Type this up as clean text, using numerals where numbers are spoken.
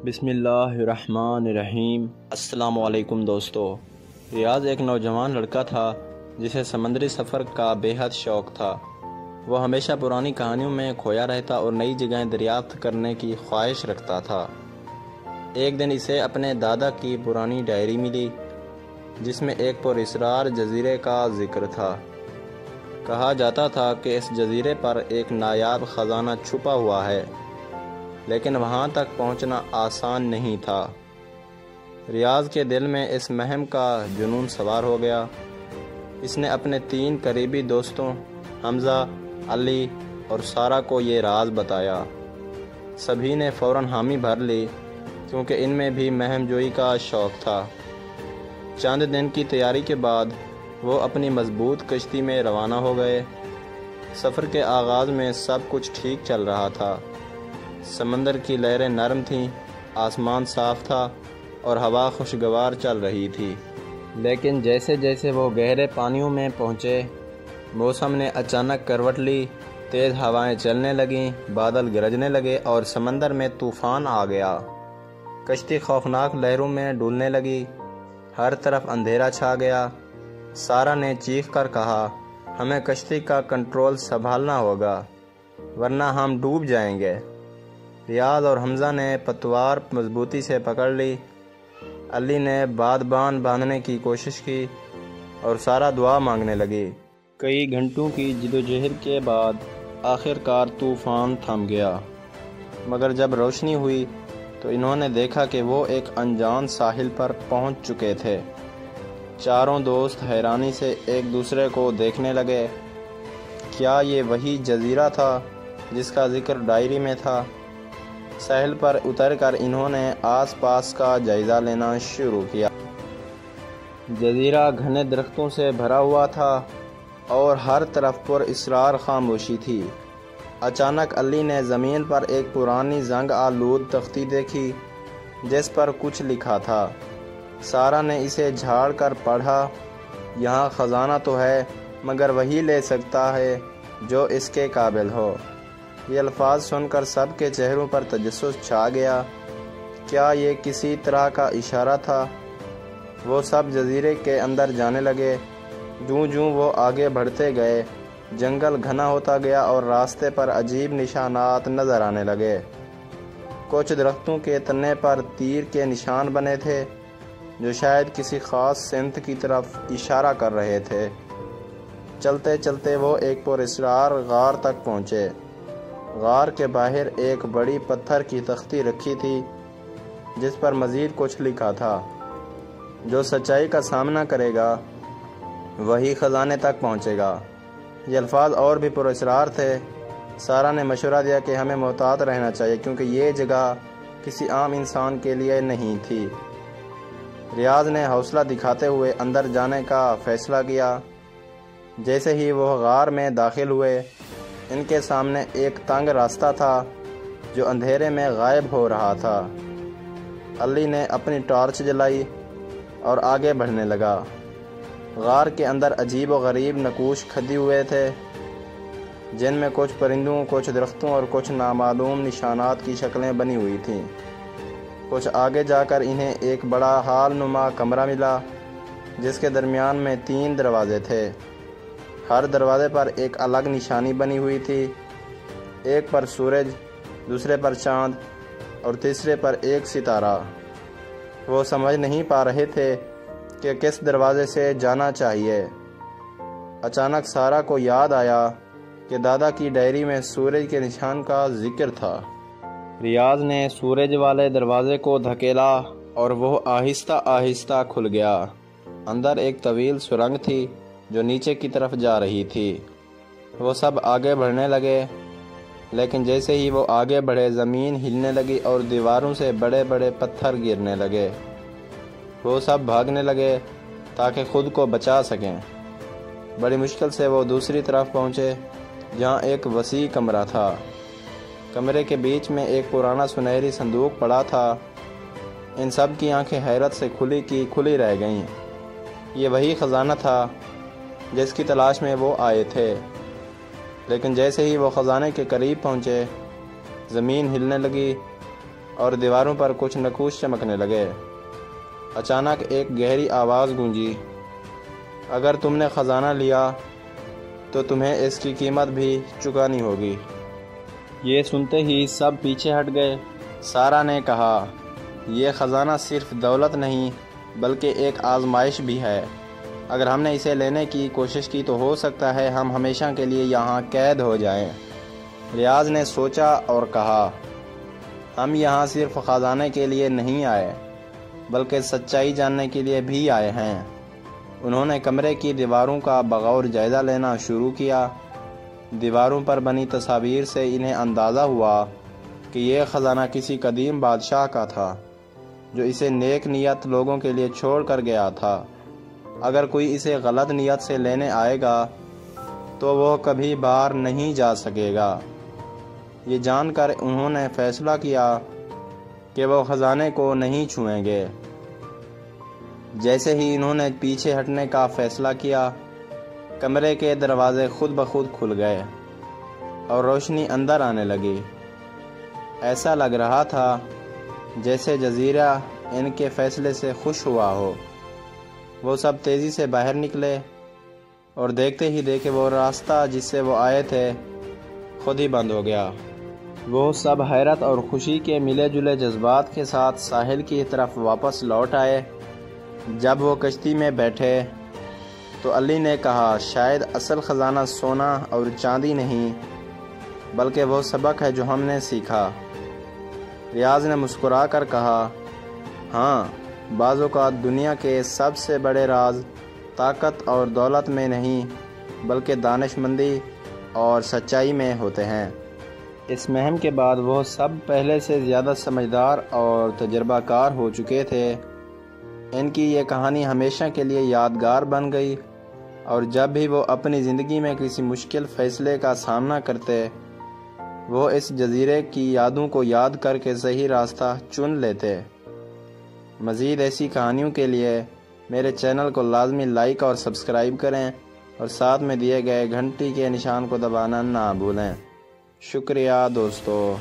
بسم اللہ الرحمن الرحیم۔ السلام علیکم دوستو۔ ریاض ایک نوجوان لڑکا تھا جسے سمندری سفر کا بے حد شوق تھا۔ وہ ہمیشہ پرانی کہانیوں میں کھویا رہتا اور نئی جگہیں دریافت کرنے کی خواہش رکھتا تھا۔ ایک دن اسے اپنے دادا کی پرانی ڈائری ملی جس میں ایک پراسرار جزیرے کا ذکر تھا۔ کہا جاتا تھا کہ اس جزیرے پر ایک نایاب خزانہ چھپا ہوا ہے، لیکن وہاں تک پہنچنا آسان نہیں تھا۔ ریاض کے دل میں اس مہم کا جنون سوار ہو گیا۔ اس نے اپنے 3 قریبی دوستوں حمزہ، علی اور سارہ کو یہ راز بتایا۔ سبھی نے فوراً حامی بھر لی کیونکہ ان میں بھی مہم جوئی کا شوق تھا۔ چند دن کی تیاری کے بعد وہ اپنی مضبوط کشتی میں روانہ ہو گئے۔ سفر کے آغاز میں سب کچھ ٹھیک چل رہا تھا۔ سمندر کی لہریں نرم تھیں، آسمان صاف تھا اور ہوا خوشگوار چل رہی تھی۔ لیکن جیسے جیسے وہ گہرے پانیوں میں پہنچے، موسم نے اچانک کروٹ لی، تیز ہوائیں چلنے لگیں، بادل گرجنے لگے اور سمندر میں طوفان آ گیا۔ کشتی خوفناک لہروں میں ڈولنے لگی، ہر طرف اندھیرا چھا گیا۔ سارہ نے چیخ کر کہا، ہمیں کشتی کا کنٹرول سنبھالنا ہوگا ورنہ ہم ڈوب جائیں گے۔ ریاض اور حمزہ نے پتوار مضبوطی سے پکڑ لی، علی نے بادبان باندھنے کی کوشش کی اور سارہ دعا مانگنے لگی۔ کئی گھنٹوں کی جدوجہد کے بعد آخر کار طوفان تھم گیا، مگر جب روشنی ہوئی تو انہوں نے دیکھا کہ وہ ایک انجان ساحل پر پہنچ چکے تھے۔ چاروں دوست حیرانی سے ایک دوسرے کو دیکھنے لگے۔ کیا یہ وہی جزیرہ تھا جس کا ذکر ڈائری میں تھا؟ ساحل پر اتر کر انہوں نے آس پاس کا جائزہ لینا شروع کیا۔ جزیرہ گھنے درختوں سے بھرا ہوا تھا اور ہر طرف پر اسرار خاموشی تھی۔ اچانک علی نے زمین پر ایک پرانی زنگ آلود تختی دیکھی جس پر کچھ لکھا تھا۔ سارہ نے اسے جھاڑ کر پڑھا، یہاں خزانہ تو ہے مگر وہی لے سکتا ہے جو اس کے قابل ہو۔ یہ الفاظ سن کر سب کے چہروں پر تجسس چھا گیا۔ کیا یہ کسی طرح کا اشارہ تھا؟ وہ سب جزیرے کے اندر جانے لگے۔ جوں جوں وہ آگے بڑھتے گئے، جنگل گھنا ہوتا گیا اور راستے پر عجیب نشانات نظر آنے لگے۔ کچھ درختوں کے تنے پر تیر کے نشان بنے تھے جو شاید کسی خاص سمت کی طرف اشارہ کر رہے تھے۔ چلتے چلتے وہ ایک پراسرار غار تک پہنچے۔ غار کے باہر ایک بڑی پتھر کی تختی رکھی تھی جس پر مزید کچھ لکھا تھا۔ جو سچائی کا سامنا کرے گا وہی خزانے تک پہنچے گا۔ یہ الفاظ اور بھی پراسرار تھے۔ سارہ نے مشورہ دیا کہ ہمیں محتاط رہنا چاہیے کیونکہ یہ جگہ کسی عام انسان کے لیے نہیں تھی۔ ریاض نے حوصلہ دکھاتے ہوئے اندر جانے کا فیصلہ کیا۔ جیسے ہی وہ غار میں داخل ہوئے، ان کے سامنے ایک تنگ راستہ تھا جو اندھیرے میں غائب ہو رہا تھا۔ علی نے اپنی ٹارچ جلائی اور آگے بڑھنے لگا۔ غار کے اندر عجیب و غریب نقوش کھدی ہوئے تھے جن میں کچھ پرندوں، کچھ درختوں اور کچھ نامعلوم نشانات کی شکلیں بنی ہوئی تھیں۔ کچھ آگے جا کر انہیں ایک بڑا ہال نما کمرہ ملا جس کے درمیان میں 3 دروازے تھے۔ ہر دروازے پر ایک الگ نشانی بنی ہوئی تھی، ایک پر سورج، دوسرے پر چاند اور تیسرے پر ایک ستارہ۔ وہ سمجھ نہیں پا رہے تھے کہ کس دروازے سے جانا چاہیے۔ اچانک سارہ کو یاد آیا کہ دادا کی ڈائری میں سورج کے نشان کا ذکر تھا۔ ریاض نے سورج والے دروازے کو دھکیلا اور وہ آہستہ آہستہ کھل گیا۔ اندر ایک طویل سرنگ تھی جو نیچے کی طرف جا رہی تھی۔ وہ سب آگے بڑھنے لگے، لیکن جیسے ہی وہ آگے بڑھے زمین ہلنے لگی اور دیواروں سے بڑے بڑے پتھر گرنے لگے۔ وہ سب بھاگنے لگے تاکہ خود کو بچا سکیں۔ بڑی مشکل سے وہ دوسری طرف پہنچے جہاں ایک وسیع کمرہ تھا۔ کمرے کے بیچ میں ایک پرانا سنہری صندوق پڑا تھا۔ ان سب کی آنکھیں حیرت سے کھلی رہ گئیں۔ یہ وہی خزانہ تھا جس کی تلاش میں وہ آئے تھے، لیکن جیسے ہی وہ خزانے کے قریب پہنچے، زمین ہلنے لگی اور دیواروں پر کچھ نقوش چمکنے لگے۔ اچانک ایک گہری آواز گونجی، اگر تم نے خزانہ لیا تو تمہیں اس کی قیمت بھی چکانی ہوگی۔ یہ سنتے ہی سب پیچھے ہٹ گئے۔ سارا نے کہا، یہ خزانہ صرف دولت نہیں بلکہ ایک آزمائش بھی ہے۔ اگر ہم نے اسے لینے کی کوشش کی تو ہو سکتا ہے ہم ہمیشہ کے لیے یہاں قید ہو جائیں۔ ریاض نے سوچا اور کہا، ہم یہاں صرف خزانے کے لیے نہیں آئے بلکہ سچائی جاننے کے لیے بھی آئے ہیں۔ انہوں نے کمرے کی دیواروں کا بغور جائزہ لینا شروع کیا۔ دیواروں پر بنی تصاویر سے انہیں اندازہ ہوا کہ یہ خزانہ کسی قدیم بادشاہ کا تھا جو اسے نیک نیت لوگوں کے لیے چھوڑ کر گیا تھا۔ اگر کوئی اسے غلط نیت سے لینے آئے گا تو وہ کبھی باہر نہیں جا سکے گا۔ یہ جان کر انہوں نے فیصلہ کیا کہ وہ خزانے کو نہیں چھوئیں گے۔ جیسے ہی انہوں نے پیچھے ہٹنے کا فیصلہ کیا، کمرے کے دروازے خود بخود کھل گئے اور روشنی اندر آنے لگی۔ ایسا لگ رہا تھا جیسے جزیرہ ان کے فیصلے سے خوش ہوا ہو۔ وہ سب تیزی سے باہر نکلے اور دیکھتے ہی دیکھے وہ راستہ جس سے وہ آئے تھے خود ہی بند ہو گیا۔ وہ سب حیرت اور خوشی کے ملے جلے جذبات کے ساتھ ساحل کی طرف واپس لوٹ آئے۔ جب وہ کشتی میں بیٹھے تو علی نے کہا، شاید اصل خزانہ سونا اور چاندی نہیں بلکہ وہ سبق ہے جو ہم نے سیکھا۔ ریاض نے مسکرا کر کہا، ہاں، بعض اوقات دنیا کے سب سے بڑے راز طاقت اور دولت میں نہیں بلکہ دانش مندی اور سچائی میں ہوتے ہیں۔ اس مہم کے بعد وہ سب پہلے سے زیادہ سمجھدار اور تجربہ کار ہو چکے تھے۔ ان کی یہ کہانی ہمیشہ کے لیے یادگار بن گئی، اور جب بھی وہ اپنی زندگی میں کسی مشکل فیصلے کا سامنا کرتے، وہ اس جزیرے کی یادوں کو یاد کر کے صحیح راستہ چن لیتے۔ مزید ایسی کہانیوں کے لیے میرے چینل کو لازمی لائک اور سبسکرائب کریں اور ساتھ میں دیے گئے گھنٹی کے نشان کو دبانا نہ بھولیں۔ شکریہ دوستو۔